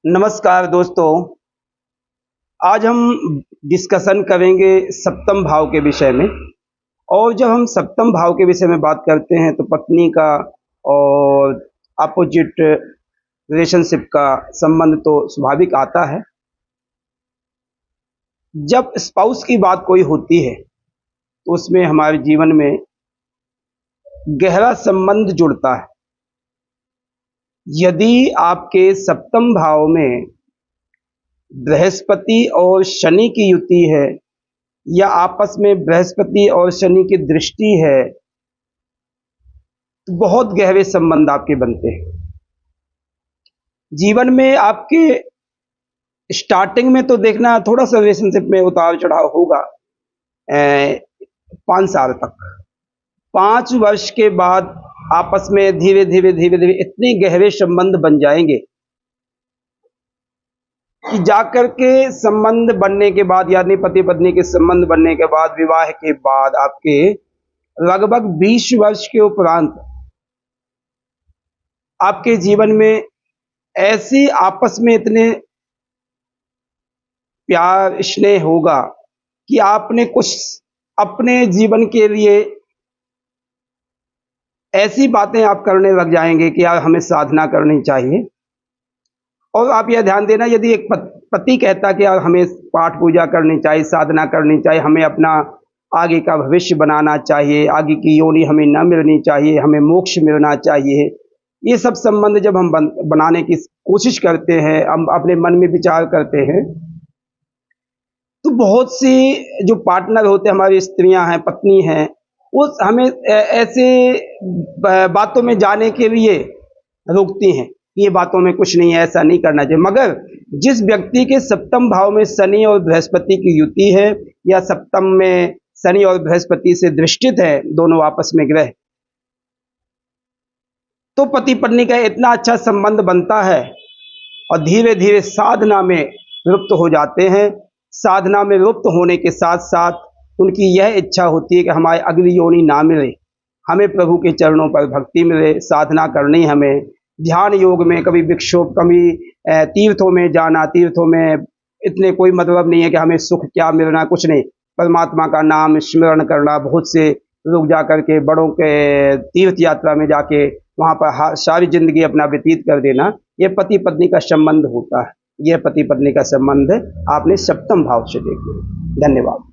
नमस्कार दोस्तों। आज हम डिस्कशन करेंगे सप्तम भाव के विषय में। और जब हम सप्तम भाव के विषय में बात करते हैं तो पत्नी का और अपोजिट रिलेशनशिप का संबंध तो स्वाभाविक आता है। जब स्पाउस की बात कोई होती है तो उसमें हमारे जीवन में गहरा संबंध जुड़ता है। यदि आपके सप्तम भाव में बृहस्पति और शनि की युति है या आपस में बृहस्पति और शनि की दृष्टि है तो बहुत गहरे संबंध आपके बनते हैं। जीवन में आपके स्टार्टिंग में तो देखना थोड़ा सा रिलेशनशिप में उतार चढ़ाव होगा 5 साल तक। 5 वर्ष के बाद आपस में धीरे धीरे इतने गहरे संबंध बन जाएंगे कि जाकर के संबंध बनने के बाद यानी पति पत्नी के संबंध बनने के बाद विवाह के बाद आपके लगभग 20 वर्ष के उपरांत आपके जीवन में ऐसी आपस में इतने प्यार स्नेह होगा कि आपने कुछ अपने जीवन के लिए ऐसी बातें आप करने लग जाएंगे कि यार हमें साधना करनी चाहिए। और आप यह ध्यान देना, यदि एक पति कहता कि यार हमें पाठ पूजा करनी चाहिए, साधना करनी चाहिए, हमें अपना आगे का भविष्य बनाना चाहिए, आगे की योनि हमें न मिलनी चाहिए, हमें मोक्ष मिलना चाहिए, ये सब संबंध जब हम बनाने की कोशिश करते हैं, हम अपने मन में विचार करते हैं, तो बहुत सी जो पार्टनर होते हैं, हमारी स्त्रियां हैं, पत्नी हैं, वो हमें ऐसे बातों में जाने के लिए रोकती हैं। ये बातों में कुछ नहीं है, ऐसा नहीं करना चाहिए। मगर जिस व्यक्ति के सप्तम भाव में शनि और बृहस्पति की युति है या सप्तम में शनि और बृहस्पति से दृष्टित है दोनों आपस में ग्रह, तो पति पत्नी का इतना अच्छा संबंध बनता है और धीरे धीरे साधना में लुप्त हो जाते हैं। साधना में लुप्त होने के साथ साथ उनकी यह इच्छा होती है कि हमारी अगली योनि ना मिले, हमें प्रभु के चरणों पर भक्ति मिले, साधना करनी, हमें ध्यान योग में कभी विक्षोभ, कभी तीर्थों में जाना। तीर्थों में इतने कोई मतलब नहीं है कि हमें सुख क्या मिलना, कुछ नहीं, परमात्मा का नाम स्मरण करना। बहुत से लोग जा करके बड़ों के तीर्थ यात्रा में जाके वहाँ पर सारी जिंदगी अपना व्यतीत कर देना, ये पति पत्नी का संबंध होता है। यह पति पत्नी का संबंध आपने सप्तम भाव से देखा। धन्यवाद।